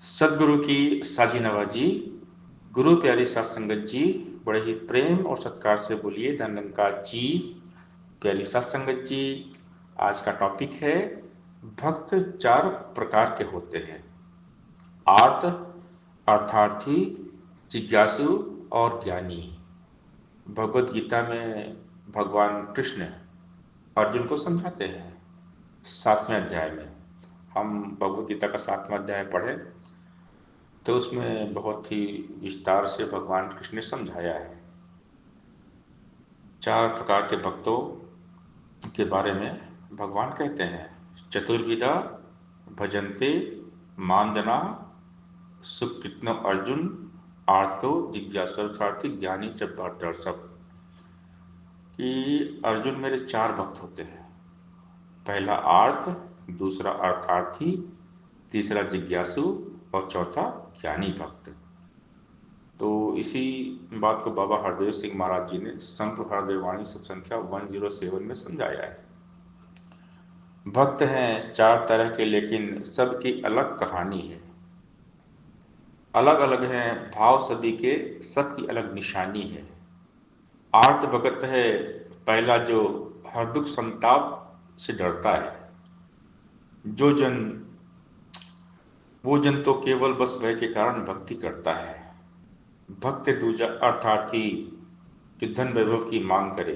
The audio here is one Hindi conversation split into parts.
सदगुरु की साजी नवाजी, गुरु प्यारी सात संगत जी, बड़े ही प्रेम और सत्कार से बोलिए धनंकार जी। प्यारी सात संगत जी, आज का टॉपिक है भक्त चार प्रकार के होते हैं। आर्त, अर्थार्थी, जिज्ञासु और ज्ञानी। भगवत गीता में भगवान कृष्ण अर्जुन को समझाते हैं 7वें अध्याय में। हम भगवत गीता का 7वां अध्याय पढ़े तो उसमें बहुत ही विस्तार से भगवान कृष्ण ने समझाया है। चार प्रकार के भक्तों के बारे में भगवान कहते हैं, चतुर्विधा भजन्ते मांदना सुकृत्नो अर्जुन आर्तो जिज्ञासार्थी ज्ञानी च भरतर्षभ। कि अर्जुन मेरे चार भक्त होते हैं। पहला आर्त, दूसरा अर्थार्थी, तीसरा जिज्ञासु और चौथा ज्ञानी भक्त। तो इसी बात को बाबा हरदेव सिंह महाराज जी ने संत हरदेवाणी सब संख्या 107 में समझाया है। भक्त हैं चार तरह के, लेकिन सबकी अलग कहानी है। अलग अलग हैं भाव सभी के, सबकी अलग निशानी है। आर्त भगत है पहला, जो हर दुख संताप से डरता है। जो जन वो जन तो केवल बस भय के कारण भक्ति करता है। भक्त दूजा अर्थार्थी, जो धन वैभव की मांग करे,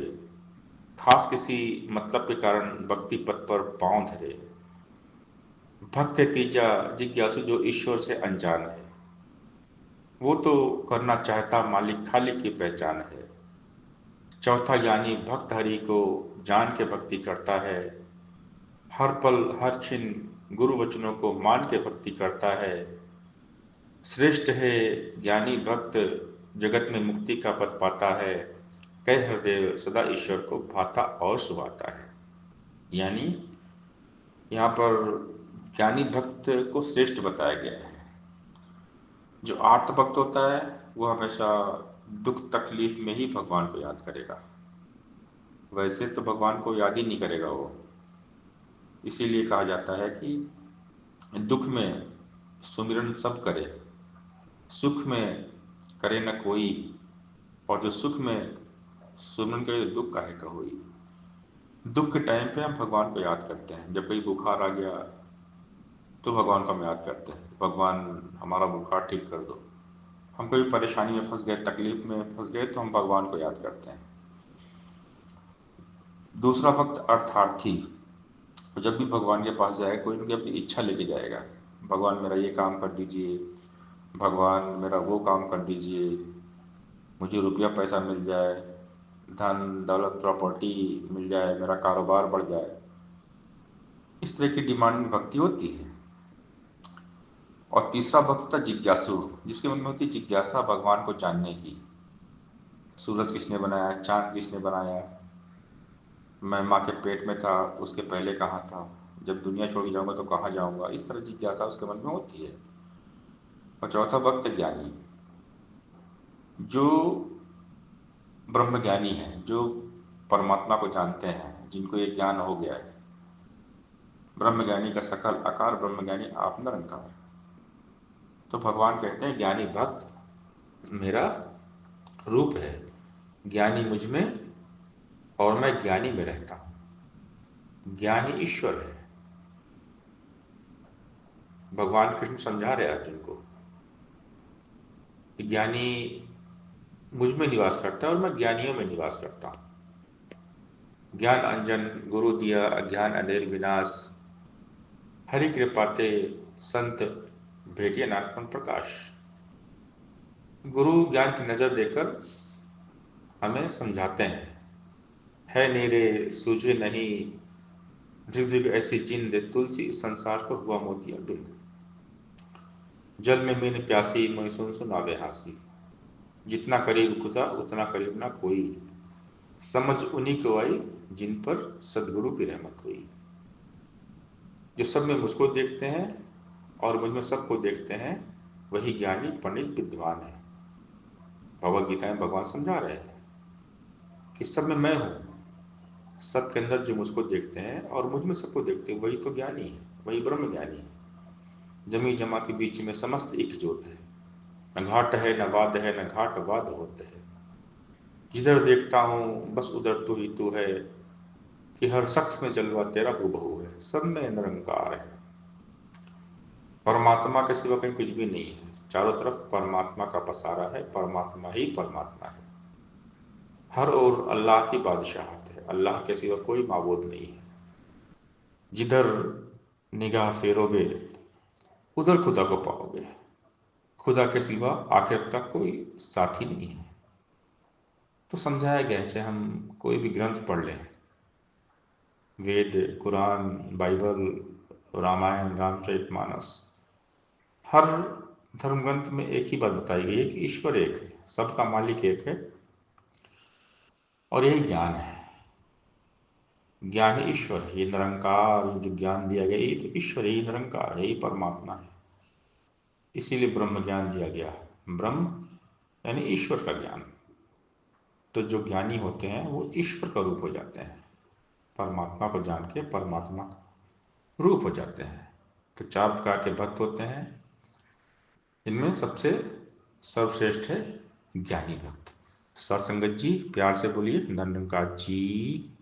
खास किसी मतलब के कारण भक्ति पथ पर पांव धरे। भक्त तीजा जिज्ञासु, जो ईश्वर से अनजान है। वो तो करना चाहता मालिक खालिक की पहचान है। चौथा ज्ञानी भक्त हरि को जान के भक्ति करता है। हर पल हर क्षण गुरु वचनों को मान के भक्ति करता है। श्रेष्ठ है ज्ञानी भक्त, जगत में मुक्ति का पद पाता है। कह हृदय सदा ईश्वर को भाता और सुभाता है। यानी यहाँ पर ज्ञानी भक्त को श्रेष्ठ बताया गया है। जो आर्त भक्त होता है वो हमेशा दुख तकलीफ में ही भगवान को याद करेगा। वैसे तो भगवान को याद ही नहीं करेगा वो। इसीलिए कहा जाता है कि दुख में सुमिरन सब करे, सुख में करे न कोई, और जो सुख में सुमिरन करे तो दुख काहे का होई। दुख के टाइम पे हम भगवान को याद करते हैं। जब कोई बुखार आ गया तो भगवान को हम याद करते हैं, भगवान हमारा बुखार ठीक कर दो। हम कोई परेशानी में फंस गए, तकलीफ में फंस गए, तो हम भगवान को याद करते हैं। दूसरा भक्त अर्थार्थी, जब भी भगवान के पास जाए कोई उनकी अपनी इच्छा लेके जाएगा। भगवान मेरा ये काम कर दीजिए, भगवान मेरा वो काम कर दीजिए, मुझे रुपया पैसा मिल जाए, धन दौलत प्रॉपर्टी मिल जाए, मेरा कारोबार बढ़ जाए। इस तरह की डिमांडिंग भक्ति होती है। और तीसरा भक्त होता जिज्ञासु, जिसके मन में होती है जिज्ञासा भगवान को जानने की। सूरज किसने बनाया, चांद किसने बनाया, मैं माँ के पेट में था उसके पहले कहाँ था, जब दुनिया छोड़ के जाऊंगा तो कहाँ जाऊंगा। इस तरह जिज्ञासा उसके मन में होती है। और चौथा भक्त ज्ञानी, जो ब्रह्म ज्ञानी है, जो परमात्मा को जानते हैं, जिनको ये ज्ञान हो गया है। ब्रह्म ज्ञानी का सकल आकार, ब्रह्म ज्ञानी आप निरंकार। तो भगवान कहते हैं ज्ञानी भक्त मेरा रूप है, ज्ञानी मुझ में और मैं ज्ञानी में रहता हूं। ज्ञानी ईश्वर है। भगवान कृष्ण समझा रहे अर्जुन को कि ज्ञानी मुझ में निवास करता है और मैं ज्ञानियों में निवास करता हूं। ज्ञान अंजन गुरु दिया, अज्ञान अंधेर विनाश, हरि कृपाते संत भेटिया नानपन प्रकाश। गुरु ज्ञान की नजर देकर हमें समझाते हैं, है नेरे सूझे नहीं, ध्रुव ध्रुव ऐसी जिंद, तुलसी इस संसार को हुआ मोतिया बिंद। जल में मीन प्यासी, मोहि सुन सुनावे हासी। जितना करीब खुदा उतना करीब ना कोई, समझ उन्हीं को आई जिन पर सदगुरु की रहमत हुई। जो सब में मुझको देखते हैं और मुझ में सबको देखते हैं, वही ज्ञानी पंडित विद्वान है। भगवद गीता में भगवान समझा रहे हैं कि सब में मैं हूँ, सबके अंदर जो मुझको देखते हैं और मुझ में सबको देखते हैं, वही तो ज्ञानी है, वही ब्रह्म ज्ञानी है। जमी जमा के बीच में समस्त एक जोत है। न घाट है न वाद है, न घाट वाद होते है। जिधर देखता हूँ बस उधर तू ही तू है, कि हर शख्स में जलवा तेरा हूबहू है, सब में निरंकार है। परमात्मा के सिवा कहीं कुछ भी नहीं है, चारों तरफ परमात्मा का पसारा है, परमात्मा ही परमात्मा है। हर ओर अल्लाह की बादशाहत है, अल्लाह के सिवा कोई माबूद नहीं है। जिधर निगाह फेरोगे उधर खुदा को पाओगे, खुदा के सिवा आखिरत का कोई साथी नहीं है। तो समझाया गया है, चाहे हम कोई भी ग्रंथ पढ़ लें, वेद, कुरान, बाइबल, रामायण, रामचरितमानस, हर धर्म ग्रंथ में एक ही बात बताई गई है कि ईश्वर एक है, सबका मालिक एक है, और यही ज्ञान है। ज्ञान ही ईश्वर है, ये निरंकार, ये जो ज्ञान दिया गया ये तो ईश्वर है, ये निरंकार है, ये परमात्मा है। इसीलिए ब्रह्म ज्ञान दिया गया। ब्रह्म यानी ईश्वर का ज्ञान। तो जो ज्ञानी होते हैं वो ईश्वर का रूप हो जाते हैं, परमात्मा को जान के परमात्मा का रूप हो जाते हैं। तो चार प्रकार के भक्त होते हैं, इनमें सबसे सर्वश्रेष्ठ है ज्ञानी भक्त। सत्संगत जी, प्यार से बोलिए, नंदनकार जी।